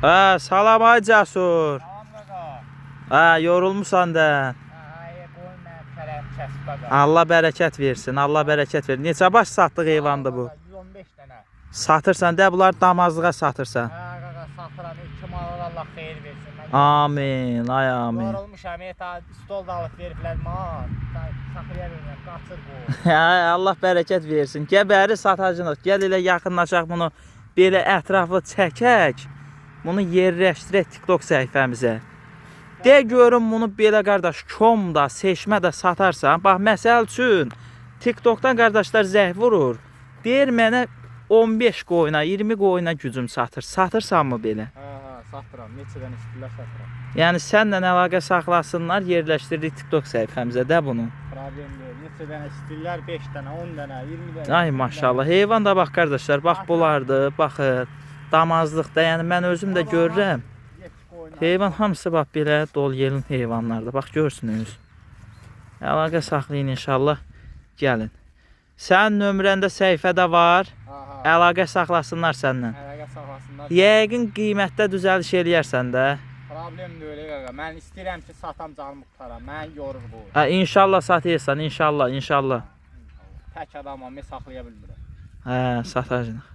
Salam ay Cəsur. Tamam qaqa. Yorulmusan da. Qoyun mənim kələmi kəsib qaqa. Allah bərəkət versin. Allah bərəkət versin. Neçə baş satdıq heyvandı bu? 115 dənə. Satırsan da bunlar damazlığa satırsan. Qaqa satıram. 2 manat Allah xeyir versin. Amin. Ay amin. Yorulmuşam. Stol da alıb veriblər man. Saxlaya bilmirəm. Qaçır bu. Allah bərəkət versin. Gəl bəri satacağıq. Gəl elə yaxınlaşaq bunu. Belə ətraflı çəkək. Bunu yerləşdirək TikTok səhifəmizə. De görüm bunu belə qardaş komda, seçmə də satarsan. Bax məsəl üçün TikTokdan qardaşlar zəh vurur. Deyir mənə 15 qoyuna, 20 qoyuna gücüm satır. Satırsanmı belə? Satıram. Neçədən istəyirlər satıram. Yəni sənlə əlaqə saxlasınlar, yerləşdiririk TikTok səhifəmizə də bunu. Problem deyil. Neçədən istəyirlər? 5 dənə, 10 dənə, 20 dənə. Ay maşallah. Heyvan da bax qardaşlar, bax bulardı, baxır. Damazlıqda, yəni mən özüm də görürəm. Heyvan hamısı bax belə dol yelin heyvanlardır. Bax görsünüz. Əlaqə saxlayın inşallah. Gəlin. Sənin nömrəndə səhifədə var. Əlaqə saxlasınlar səndən. Əlaqə saxlasınlar. Yəqin qiymətdə düzəliş eləyərsən də. Problem deyil qaqa. Mən istəyirəm ki, satam canımı qutaram. Mən yorur bu. İnşallah satırsan, inşallah, inşallah. Tək adamam, mən saxlaya bilmirəm. Satacaq.